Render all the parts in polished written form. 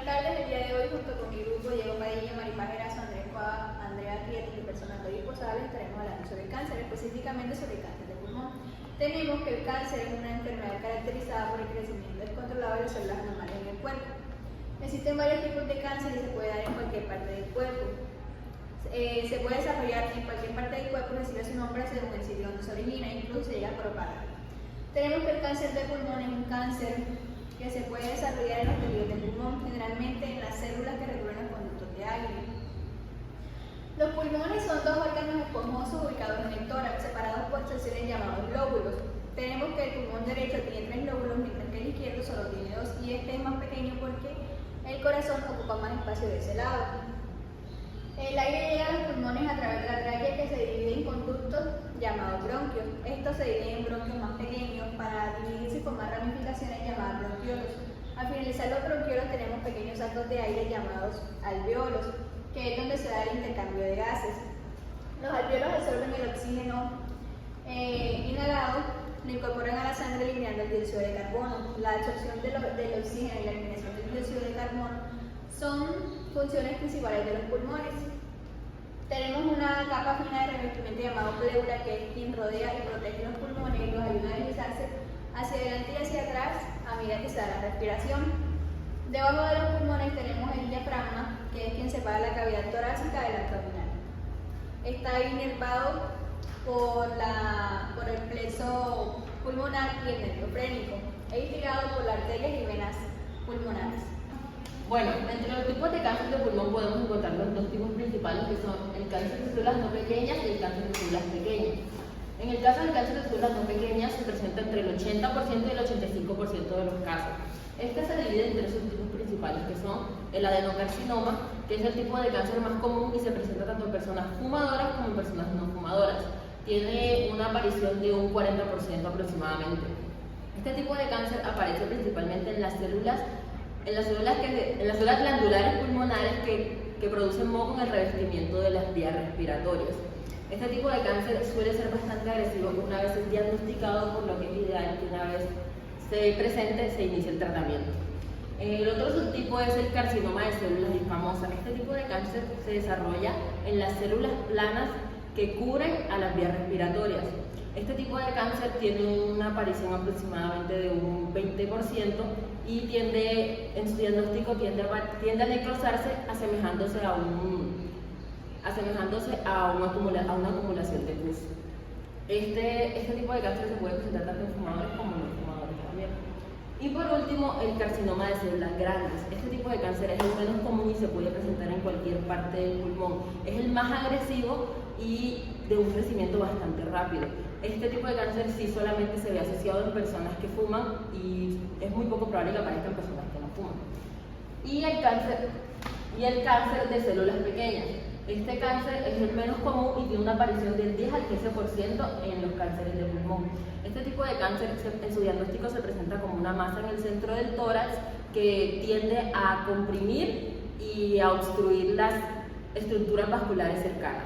Buenas tardes, el día de hoy junto con mi grupo Diego Padilla, Maripaz Erazo, Andrés Coa, Andrea Prieto y personal de Posada estaremos hablando sobre el cáncer, específicamente sobre el cáncer de pulmón. Tenemos que el cáncer es una enfermedad caracterizada por el crecimiento descontrolado de las células anormales en el cuerpo. Existen varios tipos de cáncer y se puede dar en cualquier parte del cuerpo. Se puede desarrollar en cualquier parte del cuerpo, recibe su nombre según el sitio donde se origina e incluso se llega a propagar. Tenemos que el cáncer de pulmón es un cáncer que se puede desarrollar en los tejidos del pulmón, generalmente en las células que regulan los conductos de aire. Los pulmones son dos órganos esponjosos ubicados en el tórax, separados por secciones llamados lóbulos. Tenemos que el pulmón derecho tiene 3 lóbulos, mientras que el izquierdo solo tiene 2, y este es más pequeño porque el corazón ocupa más espacio de ese lado. El aire llega a los pulmones a través de la tráquea, que se divide en conductos llamados bronquios. Estos se dividen en bronquios más pequeños para dividirse y formar ramificaciones llamadas bronquiolos. Al finalizar los bronquiolos tenemos pequeños sacos de aire llamados alveolos, que es donde se da el intercambio de gases. Los alveolos absorben el oxígeno inhalado, lo incorporan a la sangre eliminando el dióxido de carbono. La absorción del oxígeno y la eliminación del dióxido de carbono son funciones principales de los pulmones. Tenemos una capa fina de revestimiento llamado pleura, que es quien rodea y protege los pulmones y los ayuda a deslizarse hacia adelante y hacia atrás a medida que se da la respiración. Debajo de los pulmones tenemos el diafragma, que es quien separa la cavidad torácica del abdominal. Está inervado por el plexo pulmonar y el nervio frénico. Es irrigado por las arterias y venas pulmonares. Bueno, entre los tipos de cáncer de pulmón podemos encontrar los dos tipos principales, que son el cáncer de células no pequeñas y el cáncer de células pequeñas. En el caso del cáncer de células no pequeñas se presenta entre el 80% y el 85% de los casos. Este se divide en tres subtipos principales, que son el adenocarcinoma, que es el tipo de cáncer más común y se presenta tanto en personas fumadoras como en personas no fumadoras. Tiene una aparición de un 40% aproximadamente. Este tipo de cáncer aparece principalmente en las células glandulares pulmonares que producen moco en el revestimiento de las vías respiratorias. Este tipo de cáncer suele ser bastante agresivo una vez es diagnosticado, por lo que es ideal que una vez se presente se inicie el tratamiento. El otro subtipo es el carcinoma de células escamosas. Este tipo de cáncer se desarrolla en las células planas que cubren a las vías respiratorias. Este tipo de cáncer tiene una aparición aproximadamente de un 20% y en su diagnóstico tiende a necrosarse asemejándose a una acumulación de pus. Este tipo de cáncer se puede presentar tanto en fumadores como en no fumadores también. Y por último, el carcinoma de células grandes. Este tipo de cáncer es el menos común y se puede presentar en cualquier parte del pulmón. Es el más agresivo y de un crecimiento bastante rápido. Este tipo de cáncer sí solamente se ve asociado en personas que fuman y es muy poco probable que aparezca en personas que no fuman. Y el cáncer de células pequeñas. Este cáncer es el menos común y tiene una aparición del 10 al 15% en los cánceres de pulmón. Este tipo de cáncer en su diagnóstico se presenta como una masa en el centro del tórax que tiende a comprimir y a obstruir las estructuras vasculares cercanas.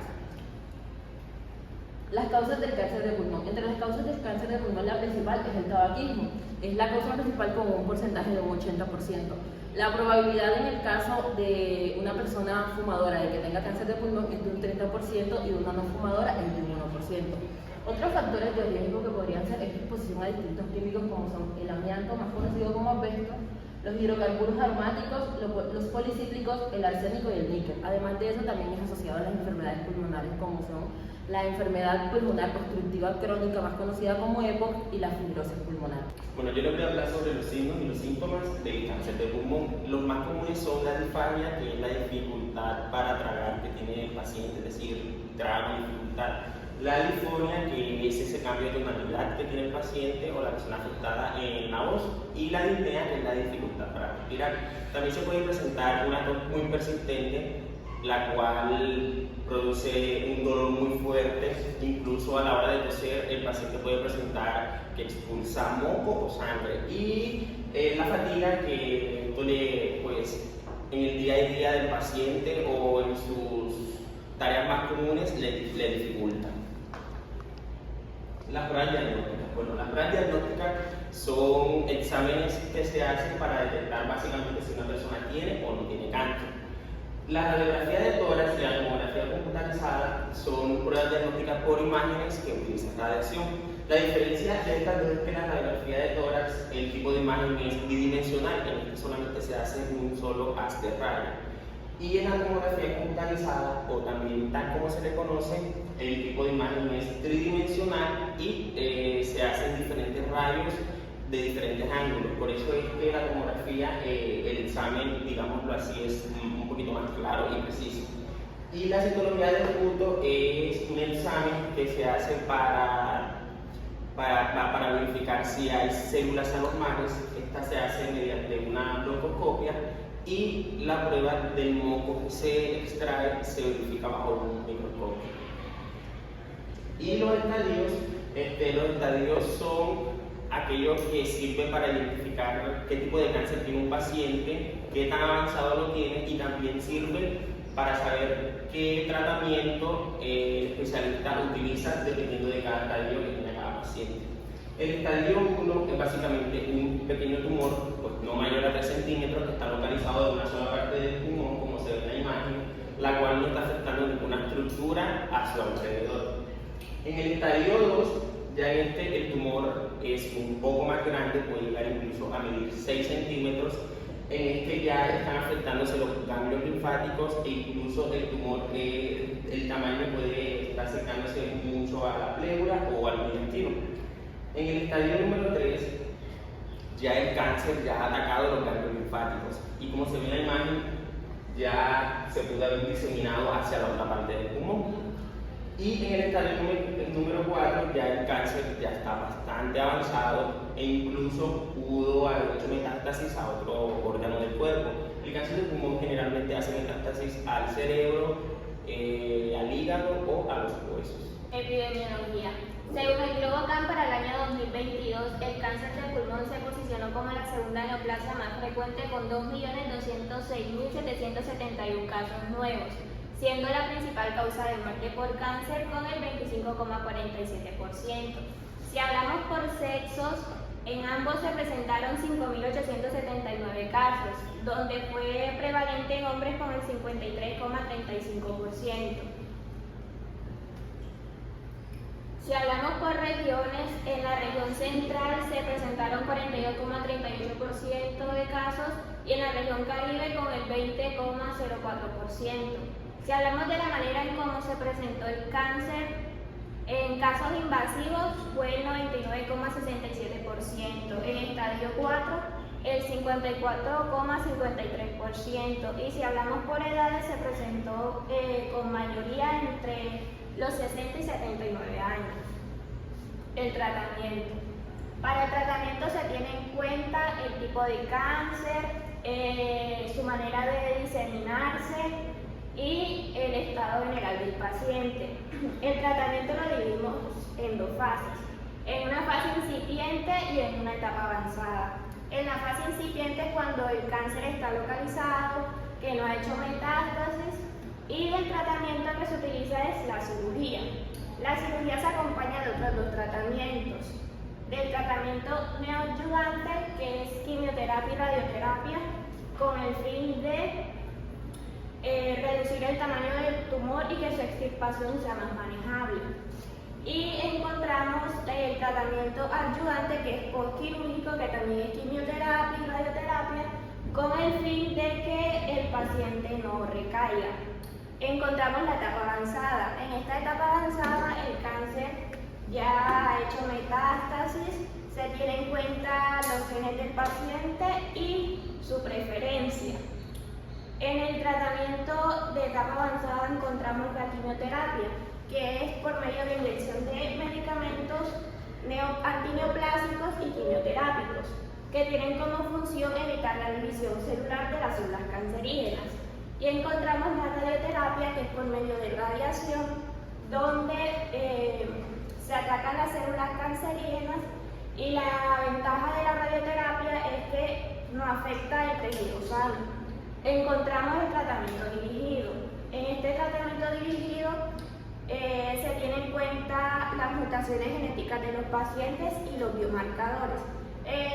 Las causas del cáncer de pulmón. Entre las causas del cáncer de pulmón, la principal es el tabaquismo. Es la causa principal con un porcentaje de un 80%. La probabilidad en el caso de una persona fumadora de que tenga cáncer de pulmón es de un 30% y de una no fumadora es de un 1%. Otros factores de riesgo que podrían ser es exposición a distintos químicos como son el amianto, más conocido como asbesto, los hidrocarburos aromáticos, los policíclicos, el arsénico y el níquel. Además de eso, también es asociado a las enfermedades pulmonares como son la enfermedad pulmonar obstructiva crónica, más conocida como EPOC, y la fibrosis pulmonar. Bueno, yo les voy a hablar sobre los signos y los síntomas del cáncer de pulmón. Los más comunes son la disfagia, que es la dificultad para tragar que tiene el paciente, es decir, traga con dificultad. La disfonia, que es ese cambio de tonalidad que tiene el paciente o la persona afectada en la voz, y la disnea, que es la dificultad para respirar. También se puede presentar una tos muy persistente, la cual produce un dolor muy fuerte, incluso a la hora de toser el paciente puede presentar que expulsa moco o sangre, y la fatiga, que pues, en el día a día del paciente o en sus tareas más comunes le dificulta. Las pruebas diagnósticas. Bueno, las pruebas diagnósticas Son exámenes que se hacen para detectar básicamente si una persona tiene o no tiene cáncer. La radiografía de tórax y la tomografía computarizada son pruebas diagnósticas por imágenes que utilizan radiación. La diferencia de estas dos es que la radiografía de tórax, el tipo de imagen es bidimensional, en el que solamente se hace un solo haz de rayo. Y en la tomografía computarizada, o también tal como se le conoce, el tipo de imagen es tridimensional y se hacen diferentes rayos de diferentes ángulos. Por eso es que la tomografía, el examen, digámoslo así, es un poquito más claro y preciso. Y la citología del punto es un examen que se hace para verificar si hay células anormales. Esta se hace mediante una broncoscopia y la prueba del moco que se extrae se verifica bajo un microscopio. Y los estadios son aquellos que sirven para identificar qué tipo de cáncer tiene un paciente, qué tan avanzado lo tiene, y también sirven para saber qué tratamiento el especialista utiliza dependiendo de cada estadio que tiene cada paciente. El estadio 1 es básicamente un pequeño tumor, pues no mayor a 3 centímetros, que está localizado en una sola parte del pulmón, como se ve en la imagen, la cual no está afectando ninguna estructura a su alrededor. En el estadio 2, ya el tumor es un poco más grande, puede llegar incluso a medir 6 centímetros. En este ya están afectándose los ganglios linfáticos e incluso el tumor, el tamaño puede estar acercándose mucho a la pleura o al intestino. En el estadio número 3, ya el cáncer ya ha atacado los ganglios linfáticos y, como se ve en la imagen, ya se pudo haber diseminado hacia la otra parte del pulmón. Y en el estadio número 4 ya el cáncer ya está bastante avanzado e incluso pudo haber hecho metástasis a otro órgano del cuerpo. El cáncer del pulmón generalmente hace metástasis al cerebro, al hígado o a los huesos. Epidemiología. Según el Globocam, para el año 2022, el cáncer de pulmón se posicionó como la segunda neoplasia más frecuente con 2.206.771 casos nuevos, siendo la principal causa de muerte por cáncer con el 25,47%. Si hablamos por sexos, en ambos se presentaron 5.879 casos, donde fue prevalente en hombres con el 53,35%. Si hablamos por regiones, en la región central se presentaron 42,38% de casos y en la región Caribe con el 20,04%. Si hablamos de la manera en cómo se presentó el cáncer, en casos invasivos fue el 99,67%, en estadio 4 el 54,53%, y si hablamos por edades se presentó con mayoría entre los 60 y 79 años. El tratamiento. Para el tratamiento se tiene en cuenta el tipo de cáncer, su manera de diseminarse y el estado general del paciente. El tratamiento lo dividimos en dos fases, en una fase incipiente y en una etapa avanzada. En la fase incipiente, cuando el cáncer está localizado, que no ha hecho metástasis, y el tratamiento que se utiliza es la cirugía. La cirugía se acompaña de otros dos tratamientos: del tratamiento neoadyuvante, que es quimioterapia y radioterapia, con el fin de reducir el tamaño del tumor y que su extirpación sea más manejable. Y encontramos el tratamiento adyuvante, que es postquirúrgico, que también es quimioterapia y radioterapia, con el fin de que el paciente no recaiga. Encontramos la etapa avanzada. En esta etapa avanzada el cáncer ya ha hecho metástasis, se tiene en cuenta los genes del paciente y su preferencia. En el tratamiento de etapa avanzada encontramos la quimioterapia, que es por medio de inyección de medicamentos antineoplásicos y quimioterápicos, que tienen como función evitar la división celular de las células cancerígenas. Y encontramos la radioterapia, que es por medio de radiación, donde se atacan las células cancerígenas, y la ventaja de la radioterapia es que no afecta el tejido sano. Encontramos el tratamiento dirigido. En este tratamiento dirigido se tienen en cuenta las mutaciones genéticas de los pacientes y los biomarcadores.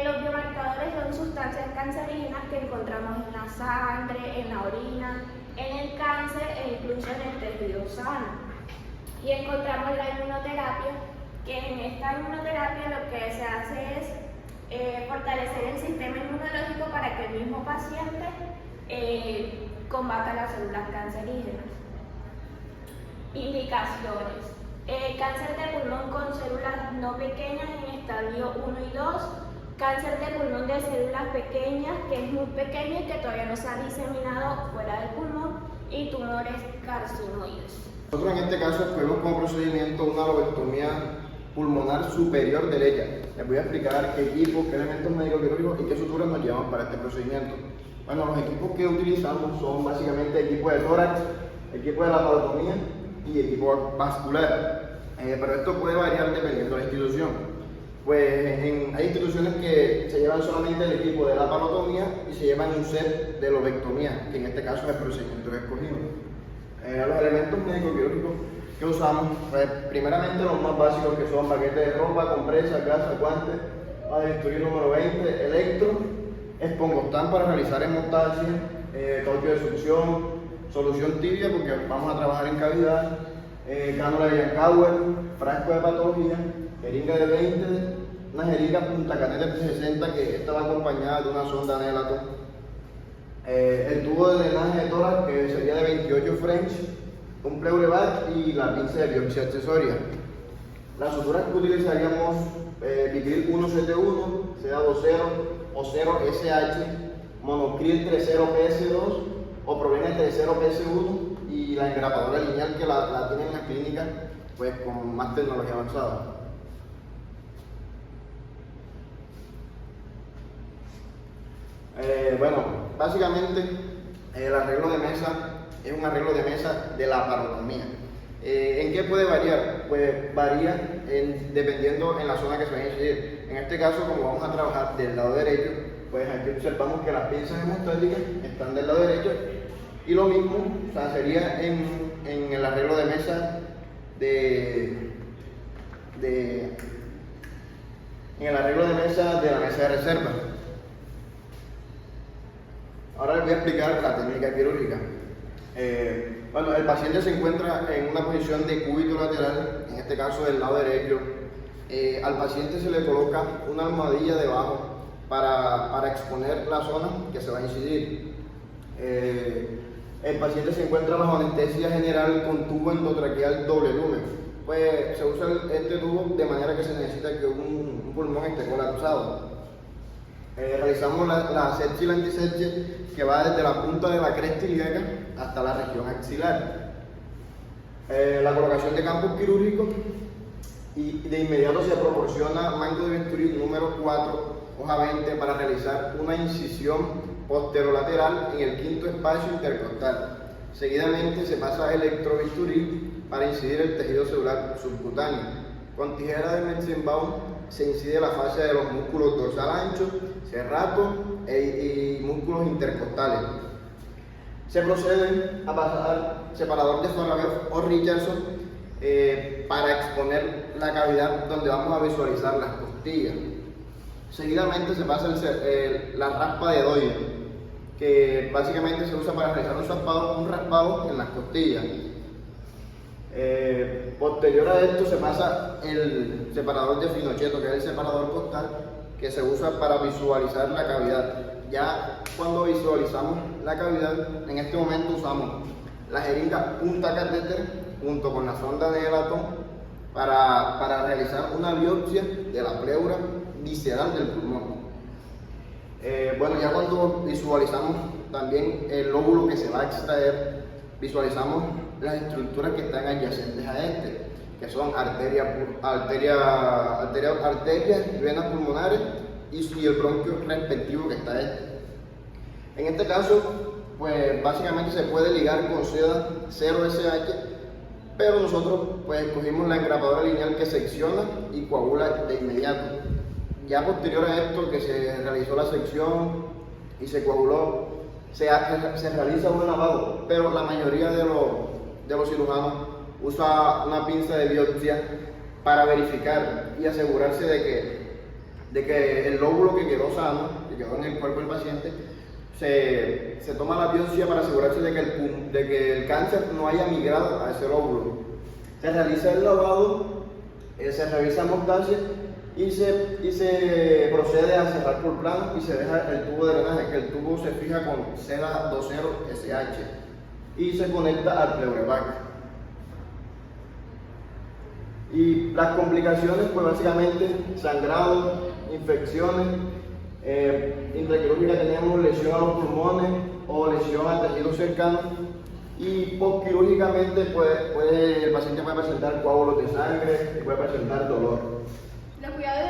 Los biomarcadores son sustancias cancerígenas que encontramos en la sangre, en la orina, en el cáncer e incluso en el tejido sano. Y encontramos la inmunoterapia, que en esta inmunoterapia lo que se hace es fortalecer el sistema inmunológico para que el mismo paciente combata las células cancerígenas. Indicaciones. Cáncer de pulmón con células no pequeñas en estadio 1 y 2, cáncer de pulmón de células pequeñas que es muy pequeño y que todavía no se ha diseminado fuera del pulmón, y tumores carcinoides. Nosotros en este caso escogimos como procedimiento una lobectomía pulmonar superior derecha. Les voy a explicar qué equipos, qué elementos médicos quirúrgicos y qué suturas nos llevamos para este procedimiento. Bueno, los equipos que utilizamos son básicamente equipo de tórax, equipo de laparotomía y equipo vascular. Pero esto puede variar dependiendo de la institución. Pues hay instituciones que se llevan solamente el equipo de laparotomía y se llevan un set de lobectomía, que en este caso es el procedimiento que escogimos. Los elementos médicos quirúrgicos que usamos, pues primeramente los más básicos, que son paquetes de ropa, compresas, gasas, guantes, bisturí número 20, electro, espongostán para realizar hemostasia, caucho de succión, solución tibia porque vamos a trabajar en cavidad, cánula de Yankauer, frasco de patología, jeringa de 20, una jeringa punta caneta de 60 que esta va acompañada de una sonda Nelaton. El tubo de drenaje de tórax que sería de 28 French, un pleurevac y la pinza de biopsia accesoria. Las suturas que utilizaríamos, Vicril 171, CA20 o 0SH, Monocril 30 PS2 o Provena 30 PS1 y la engrapadora lineal que la tienen en la clínica pues con más tecnología avanzada. Bueno, básicamente el arreglo de mesa es un arreglo de mesa de laparotomía. ¿En qué puede variar? Pues varía dependiendo en la zona que se va a incidir. En este caso, como vamos a trabajar del lado derecho, pues aquí observamos que las pinzas hemostáticas están del lado derecho y lo mismo, o sea, sería en el arreglo de mesa en el arreglo de mesa de la mesa de reserva. Ahora les voy a explicar la técnica quirúrgica. Bueno, el paciente se encuentra en una posición de cúbito lateral, en este caso del lado derecho. Al paciente se le coloca una almohadilla debajo para exponer la zona que se va a incidir. El paciente se encuentra bajo anestesia general con tubo endotraqueal doble lumen. Pues se usa este tubo de manera que se necesita que un pulmón esté colapsado. Realizamos la sepsis y la antisepsia que va desde la punta de la cresta ilíaca hasta la región axilar. La colocación de campos quirúrgicos y de inmediato se proporciona mango de bisturí número 4, hoja 20 para realizar una incisión posterolateral en el quinto espacio intercostal. Seguidamente se pasa electrobisturí para incidir el tejido celular subcutáneo. Con tijera de Metzenbaum se incide la fascia de los músculos dorsal ancho, serrato y músculos intercostales. Se procede a pasar separador de Foraker o Richardson para exponer la cavidad donde vamos a visualizar las costillas. Seguidamente se pasa la raspa de Doyle, que básicamente se usa para realizar un raspado en las costillas. Posterior a esto se pasa el separador de Finocheto, que es el separador costal que se usa para visualizar la cavidad. Ya cuando visualizamos la cavidad, en este momento usamos la jeringa punta catéter junto con la sonda de Nelaton para realizar una biopsia de la pleura visceral del pulmón. Bueno, ya cuando visualizamos también el lóbulo que se va a extraer, visualizamos las estructuras que están adyacentes a este, que son arterias y venas pulmonares y el bronquio respectivo que está este. En este caso, pues básicamente se puede ligar con seda 0SH, pero nosotros pues escogimos la engrapadora lineal que secciona y coagula de inmediato. Ya posterior a esto, que se realizó la sección y se coaguló, se realiza un lavado, pero la mayoría de los cirujanos usa una pinza de biopsia para verificar y asegurarse de de que el lóbulo que quedó sano, que quedó en el cuerpo del paciente, se toma la biopsia para asegurarse de que el cáncer no haya migrado a ese lóbulo. Se realiza el lavado, se revisa hemostasia y se procede a cerrar por plano y se deja el tubo de drenaje, que el tubo se fija con seda 20SH y se conecta al pleurebac. Y las complicaciones, pues básicamente sangrado, infecciones, intraquirúrgica tenemos lesión a los pulmones o lesión al tejido cercano, y postquirúrgicamente el paciente puede presentar coágulos de sangre y puede presentar dolor. Los cuidados